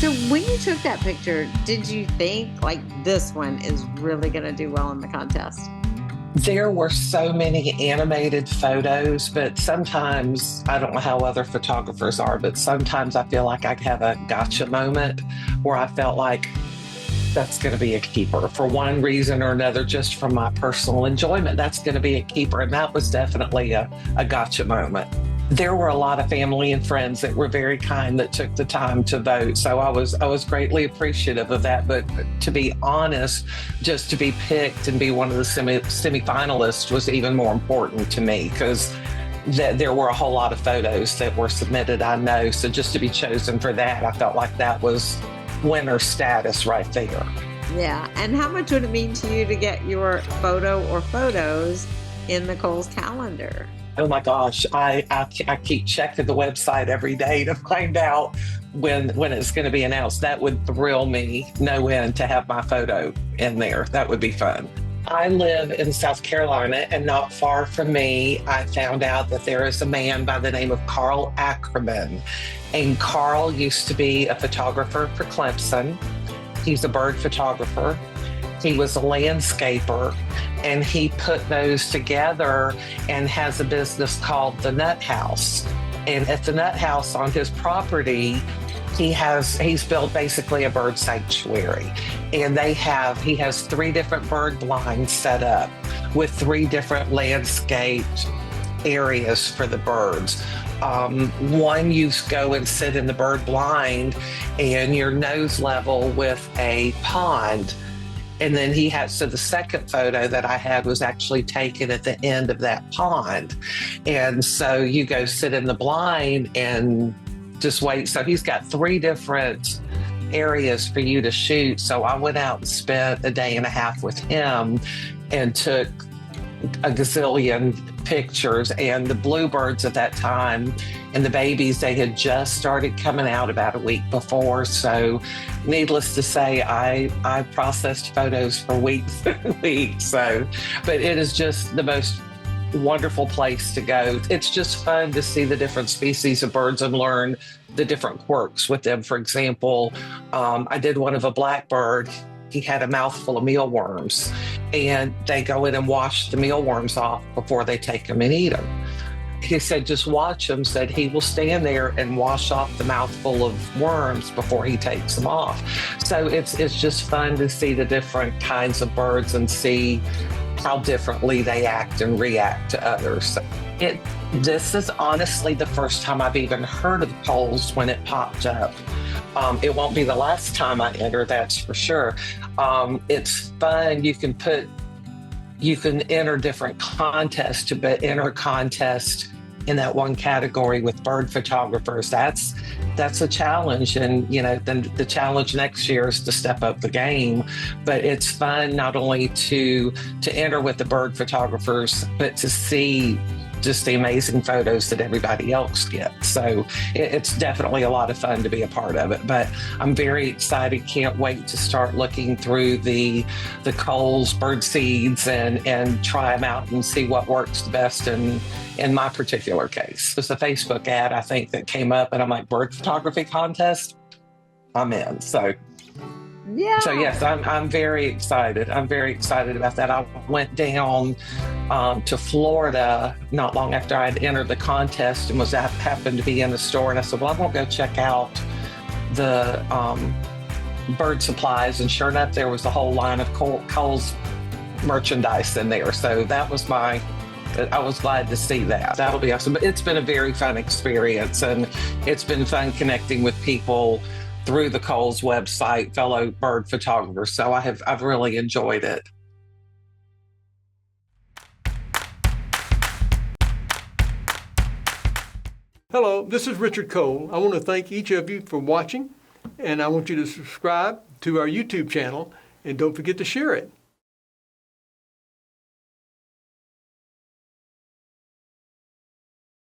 So when you took that picture, did you think like this one is really going to do well in the contest? There were so many animated photos, but sometimes, I don't know how other photographers are, but sometimes I feel like I have a gotcha moment where I felt like that's going to be a keeper for one reason or another, just from my personal enjoyment. That's going to be a keeper. And that was definitely a gotcha moment. There were a lot of family and friends that were very kind that took the time to vote. So I was greatly appreciative of that. But to be honest, just to be picked and be one of the semi-finalists was even more important to me, because there were a whole lot of photos that were submitted, I know. So just to be chosen for that, I felt like that was winner status right there. Yeah. And how much would it mean to you to get your photo or photos in the Kohl's calendar? Oh my gosh, I keep checking the website every day to find out when it's going to be announced. That would thrill me no end to have my photo in there. That would be fun. I live in South Carolina, and not far from me, I found out that there is a man by the name of Carl Acriman. And Carl used to be a photographer for Clemson. He's a bird photographer. He was a landscaper, and he put those together and has a business called the Nutouse. And at the Nutouse on his property, he's built basically a bird sanctuary. And he has 3 different bird blinds set up with 3 different landscaped areas for the birds. One, you go and sit in the bird blind and you're nose level with a pond. And then so the second photo that I had was actually taken at the end of that pond. And so you go sit in the blind and just wait. So he's got 3 different areas for you to shoot. So I went out and spent a day and a half with him and took a gazillion pictures. And the bluebirds at that time and the babies, they had just started coming out about a week before. So needless to say, I processed photos for weeks and weeks. So, but it is just the most wonderful place to go. It's just fun to see the different species of birds and learn the different quirks with them. For example, I did one of a blackbird. He had a mouthful of mealworms, and they go in and wash the mealworms off before they take them and eat them. He said, just watch him, said he will stand there and wash off the mouthful of worms before he takes them off. So it's just fun to see the different kinds of birds and see how differently they act and react to others. This is honestly the first time I've even heard of Kohl's when it popped up. It won't be the last time I enter, that's for sure. It's fun. You can enter different contests, but enter contest in that one category with bird photographers. That's a challenge. And, then the challenge next year is to step up the game. But it's fun not only to enter with the bird photographers, but to see just the amazing photos that everybody else gets. So it's definitely a lot of fun to be a part of it. But I'm very excited. Can't wait to start looking through the Kohl's bird seeds and try them out and see what works the best in my particular case. It was a Facebook ad, I think, that came up, and I'm like, bird photography contest? I'm in. So yeah. So yes, I'm very excited. I'm very excited about that. I went down to Florida not long after I'd entered the contest and happened to be in the store. And I said, well, I'm going to go check out the bird supplies. And sure enough, there was a whole line of Kohl's merchandise in there. So that was I was glad to see that. That'll be awesome. But it's been a very fun experience, and it's been fun connecting with people through the Kohl's website, fellow bird photographers. So I've really enjoyed it. Hello, this is Richard Kohl. I want to thank each of you for watching, and I want you to subscribe to our YouTube channel, and don't forget to share it.